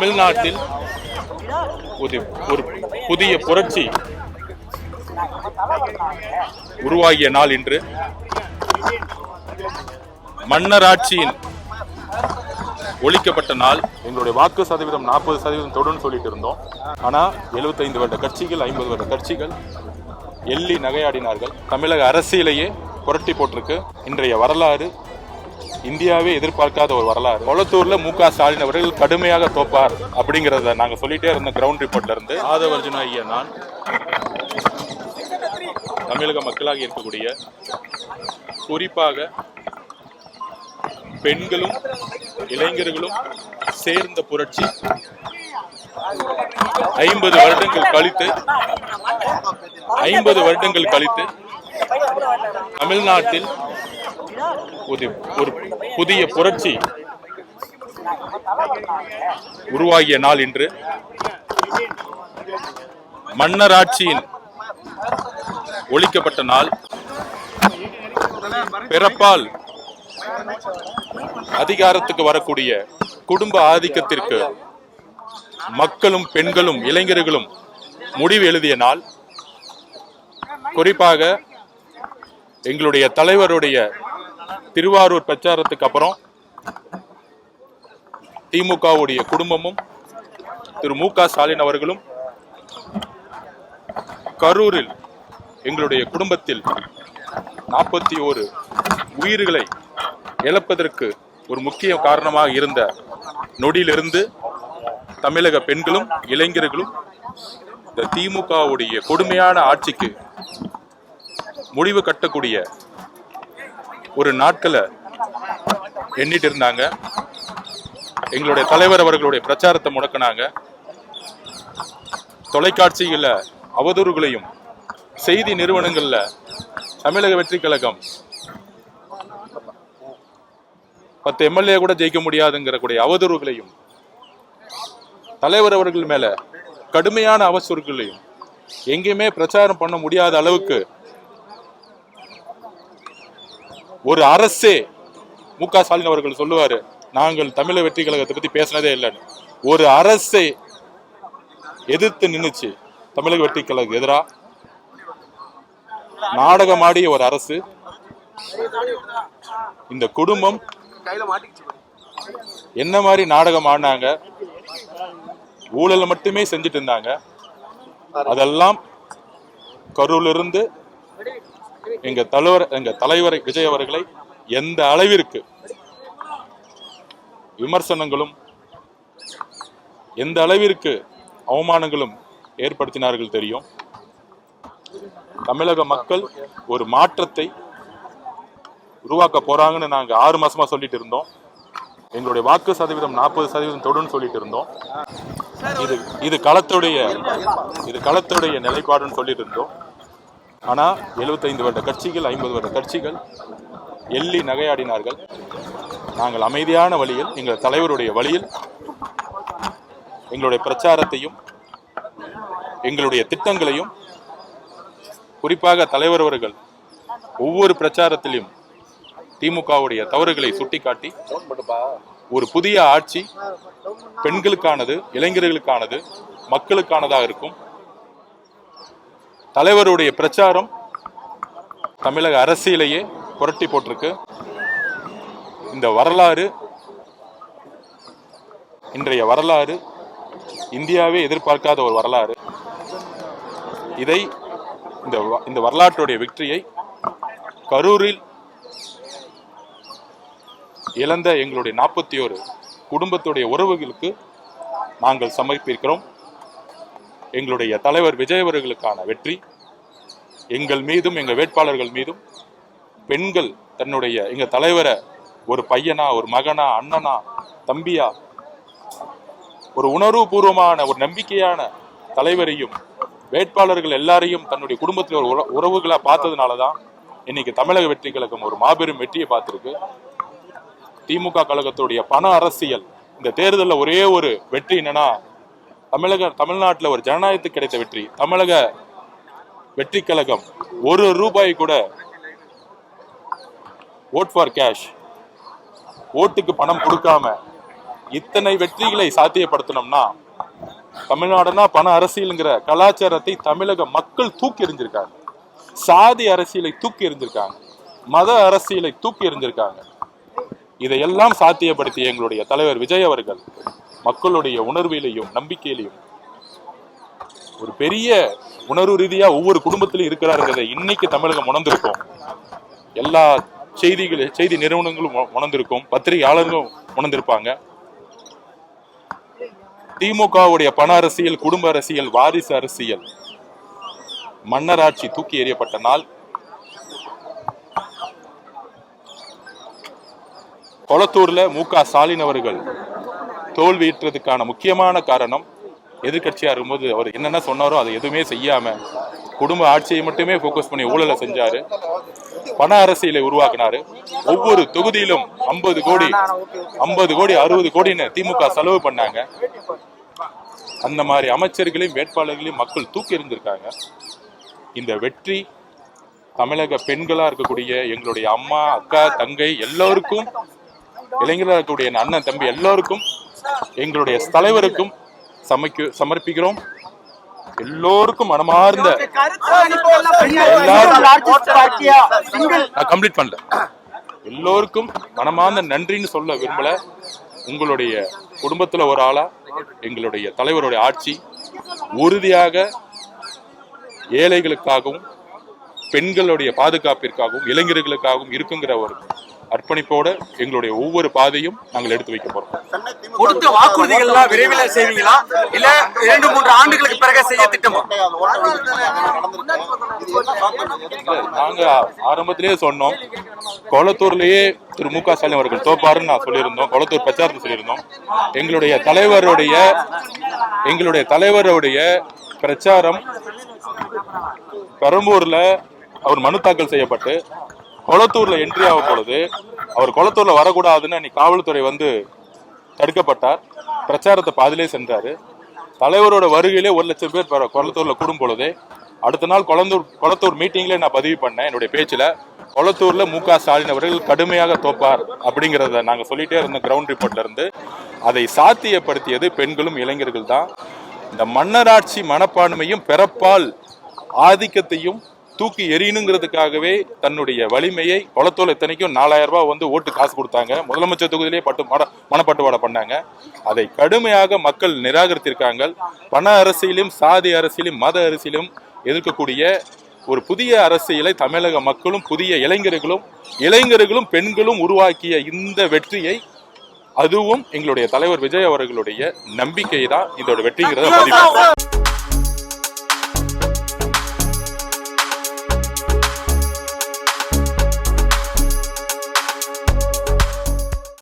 தமிழ்நாட்டில் ஒரு புதிய புரட்சி உருவாகிய நாள் இன்று. மன்னராட்சியின் ஒழிக்கப்பட்ட நாள். எங்களுடைய வாக்கு சதவீதம் 40% தொடுன்னு சொல்லிட்டு இருந்தோம். ஆனா 75 வருட கட்சிகள், 50 வருட கட்சிகள் எள்ளி நகையாடினார்கள். தமிழக அரசியலையே புரட்டி போட்டிருக்கு. இன்றைய வரலாறு இந்தியாவே எதிர்பார்க்காத ஒரு வரலாறு. கொளத்தூர்ல மு.க. ஸ்டாலின் அவர்கள் கடுமையாக தோப்பார் அப்படிங்கறத நாங்க சொல்லிட்டே இருந்த கிரவுண்ட் ரிப்போர்ட்ல இருந்து ஆதவர்ஜுனா ஐயா நான் தமிழக மக்களாக இருக்கக்கூடிய குறிப்பாக பெண்களும் இளைஞர்களும் சேர்ந்த புரட்சி 50 வருடங்கள் கழித்து தமிழ்நாட்டில் ஒரு புதிய புரட்சி உருவாகிய நாள் இன்று. மன்னராட்சியின் ஒழிக்கப்பட்ட நாள். பிறப்பால் அதிகாரத்துக்கு வரக்கூடிய குடும்ப ஆதிக்கத்திற்கு மக்களும் பெண்களும் இளைஞர்களும் முடிவு எழுதிய நாள். குறிப்பாக எங்களுடைய தலைவருடைய திருவாரூர் பிரச்சாரத்துக்கு அப்புறம் திமுகவுடைய குடும்பமும் திரு மு.க. ஸ்டாலின் அவர்களும் கரூரில் எங்களுடைய குடும்பத்தில் 41 உயிர்களை இழப்பதற்கு ஒரு முக்கிய காரணமாக இருந்த நொடியிலிருந்து தமிழக பெண்களும் இளைஞர்களும் இந்த திமுகவுடைய கொடுமையான ஆட்சிக்கு முடிவு கட்டக்கூடிய ஒரு நாட்களை எண்ணிட்டு இருந்தாங்க. எங்களுடைய தலைவர் அவர்களுடைய பிரச்சாரத்தை முடக்கினாங்க. தொலைக்காட்சிகள அவதூறுகளையும் செய்தி நிறுவனங்கள்ல தமிழக வெற்றி கழகம் 10 எம்எல்ஏ கூட ஜெயிக்க முடியாதுங்கிற கூடிய அவதூறுகளையும் தலைவர் அவர்கள் மேல கடுமையான அவசூறுகளையும் எங்கேயுமே பிரச்சாரம் பண்ண முடியாத அளவுக்கு ஒரு அரசே மு.க. ஸ்டாலின் அவர்கள் சொல்லுவாரு, நாங்கள் தமிழக வெற்றி கழகத்தை பத்தி பேசினதே இல்லைன்னு. ஒரு அரசை எதிர்த்து நின்னுச்சு தமிழக வெற்றி கழகம் எதிரா நாடகமாடிய ஒரு அரசு. இந்த குடும்பம் என்ன மாதிரி நாடகம் ஆடினாங்க, ஊழல் மட்டுமே செஞ்சுட்டு இருந்தாங்க. அதெல்லாம் கரூரிலிருந்து எங்க தலைவர் விஜய் அவர்களை எந்த அளவிற்கு விமர்சனங்களும் எந்த அளவிற்கு அவமானங்களும் ஏற்படுத்தினார்கள் தெரியும். தமிழக மக்கள் ஒரு மாற்றத்தை உருவாக்க போறாங்கன்னு நாங்க 6 மாசமா சொல்லிட்டு இருந்தோம். எங்களுடைய வாக்கு சதவீதம் 40% தொடுன்னு சொல்லிட்டு இருந்தோம். இது களத்துடைய நிலைப்பாடுன்னு சொல்லிட்டு இருந்தோம். ஆனா 75 வருட கட்சிகள், 50 வருட கட்சிகள் எள்ளி நகையாடினார்கள். நாங்கள் அமைதியான வழியில், எங்கள் தலைவருடைய வழியில் எங்களுடைய பிரச்சாரத்தையும் எங்களுடைய திட்டங்களையும், குறிப்பாக தலைவர் அவர்கள் ஒவ்வொரு பிரச்சாரத்திலும் திமுகவுடைய தவறுகளை சுட்டிக்காட்டி ஒரு புதிய ஆட்சி பெண்களுக்கானது, இளைஞர்களுக்கானது, மக்களுக்கானதாக இருக்கும். தலைவருடைய பிரச்சாரம் தமிழக அரசியலையே புரட்டி போட்டிருக்கு. இந்த வரலாறு, இன்றைய வரலாறு இந்தியாவே எதிர்பார்க்காத ஒரு வரலாறு. இந்த வரலாற்றுடைய வெற்றியை கரூரில் இழந்த எங்களுடைய 41 குடும்பத்துடைய உறவுகளுக்கு நாங்கள் சமர்ப்பிக்கிறோம். எங்களுடைய தலைவர் விஜய் அவர்களுக்கான வெற்றி எங்கள் மீதும் எங்கள் வேட்பாளர்கள் மீதும் பெண்கள் எங்க தலைவரை ஒரு பையனா, ஒரு மகனா, அண்ணனா, தம்பியா, ஒரு உணர்வுபூர்வமான ஒரு நம்பிக்கையான தலைவரையும் வேட்பாளர்கள் எல்லாரையும் தன்னுடைய குடும்பத்தில் ஒரு உறவுகளா பார்த்ததுனாலதான் இன்னைக்கு தமிழக வெற்றி கழகம் ஒரு மாபெரும் வெற்றியை பார்த்திருக்கு. திமுக கழகத்துடைய பண அரசியல் இந்த தேர்தலில் ஒரே ஒரு வெற்றி என்னன்னா, தமிழ்நாட்டில் ஒரு ஜனநாயகத்துக்கு கிடைத்த வெற்றி. தமிழக வெற்றி கழகம் ₹1 கூட ஓட் ஃபார் கேஷ், ஓட்டுக்கு பணம் கொடுக்காம இத்தனை வெற்றிகளை சாத்தியப்படுத்தணும்னா தமிழ்நாடுனா பண அரசியல்ங்கிற கலாச்சாரத்தை தமிழக மக்கள் தூக்கி எறிஞ்சிருக்காங்க. சாதி அரசியலை தூக்கி எறிஞ்சிருக்காங்க. மத அரசியலை தூக்கி எறிஞ்சிருக்காங்க. இதையெல்லாம் சாத்தியப்படுத்திய எங்களுடைய தலைவர் விஜய் அவர்கள் மக்களுடைய உணர்விலையும் நம்பிக்கையிலையும் ஒரு பெரிய உணர்வு ரீதியா ஒவ்வொரு குடும்பத்திலும் இருக்கிறாருங்கிறத இன்னைக்கு தமிழகம் உணர்ந்திருக்கும். எல்லா செய்தி நிறுவனங்களும் உணர்ந்திருக்கும். பத்திரிகையாளர்களும் உணர்ந்திருப்பாங்க. திமுகவுடைய பண அரசியல், குடும்ப அரசியல், வாரிசு அரசியல், மன்னராட்சி தூக்கி எறியப்பட்ட நாள். கொளத்தூர்ல மு.க. ஸ்டாலின் அவர்கள் தோல்வியுற்றதுக்கான முக்கியமான காரணம், எதிர்கட்சியா இருக்கும்போது அவர் என்னென்ன சொன்னாரோ அதை எதுவுமே செய்யாம குடும்ப ஆட்சியை மட்டுமே போக்கஸ் பண்ணி ஊழலை செஞ்சாரு. பண அரசியலை உருவாக்கினாரு. ஒவ்வொரு தொகுதியிலும் 50 கோடி 60 கோடின்னு திமுக செலவு பண்ணாங்க. அந்த மாதிரி அமைச்சர்களையும் வேட்பாளர்களையும் மக்கள் தூக்கி எறிஞ்சிருக்காங்க. இந்த வெற்றி தமிழக பெண்களா இருக்கக்கூடிய எங்களுடைய அம்மா, அக்கா, தங்கை எல்லோருக்கும், இளைஞராக இருக்கக்கூடிய அண்ணன், தம்பி எல்லோருக்கும், எங்களுடைய தலைவருக்கும் சமர்ப்பிக்கிறோம். எல்லோருக்கும் மனமார்ந்த கம்ப்ளீட் பண்ணல எல்லோருக்கும் மனமார்ந்த நன்றின்னு சொல்ல விரும்பல. உங்களுடைய குடும்பத்துல ஒரு ஆளா எங்களுடைய தலைவருடைய ஆட்சி உறுதியாக ஏழைகளுக்காகவும் பெண்களுடைய பாதுகாப்பிற்காகவும் இளைஞர்களுக்காகவும் இருக்குங்கிற ஒரு அர்ப்பணிப்போட எங்களுடைய ஒவ்வொரு பாதையும் நாங்கள் எடுத்து வைக்க போறோம். கொடுத்த வாக்குறுதிகள் விரைவில் செய்வீங்களா இல்ல 2-3 ஆண்டுகளுக்கு பிறகு செய்ய திட்டமா? நாங்க ஆரம்பத்திலேயே சொன்னோம், கொளத்தூர்லயே திரு மு.க. ஸ்டாலின் அவர்கள் தோப்பாருன்னு நான் சொல்லியிருந்தோம். கொளத்தூர் பிரச்சாரத்தை சொல்லியிருந்தோம். எங்களுடைய தலைவருடைய பிரச்சாரம் பெரம்பூர்ல அவர் மனு தாக்கல் செய்யப்பட்டு கொளத்தூர்ல என்ட்ரி ஆகும் பொழுது அவர் கொளத்தூர்ல வரக்கூடாதுன்னு அன்னைக்கு காவல்துறை வந்து தடுக்கப்பட்டார். பிரச்சாரத்தை பாதிலே சென்றாரு. தலைவரோட வருகையிலே 1 லட்சம் பேர் கொளத்தூர்ல கூடும் பொழுதே அடுத்த நாள் கொளத்தூர் மீட்டிங்ல நான் பதிவு பண்ணேன். என்னுடைய பேச்சுல கொளத்தூர்ல மு.க. ஸ்டாலின் அவர்கள் கடுமையாக தோப்பார் அப்படிங்கிறத நாங்க சொல்லிட்டே இருந்த கிரவுண்ட் ரிப்போர்ட்ல இருந்து அதை சாத்தியப்படுத்தியது பெண்களும் இளைஞர்கள் தான். இந்த மன்னராட்சி மனப்பான்மையும் பிறப்பால் ஆதிக்கத்தையும் தூக்கி எறியணுங்கிறதுக்காகவே தன்னுடைய வலிமையை கொளத்தூர் இத்தனைக்கும் 4000 ரூபாய் வந்து ஓட்டு காசு கொடுத்தாங்க. முதலமைச்சர் தொகுதியிலே மனப்பட்டுவாடை பண்ணாங்க. அதை கடுமையாக மக்கள் நிராகரித்திருக்காங்க. பண அரசியலும் சாதி அரசியலும் மத அரசியலும் எதிர்க்கக்கூடிய ஒரு புதிய அரசியலை தமிழக மக்களும் புதிய இளைஞர்களும் பெண்களும் உருவாக்கிய இந்த வெற்றியை, அதுவும் எங்களுடைய தலைவர் விஜய் அவர்களுடைய நம்பிக்கை தான் இதோட வெற்றிங்கிறத பதிவு.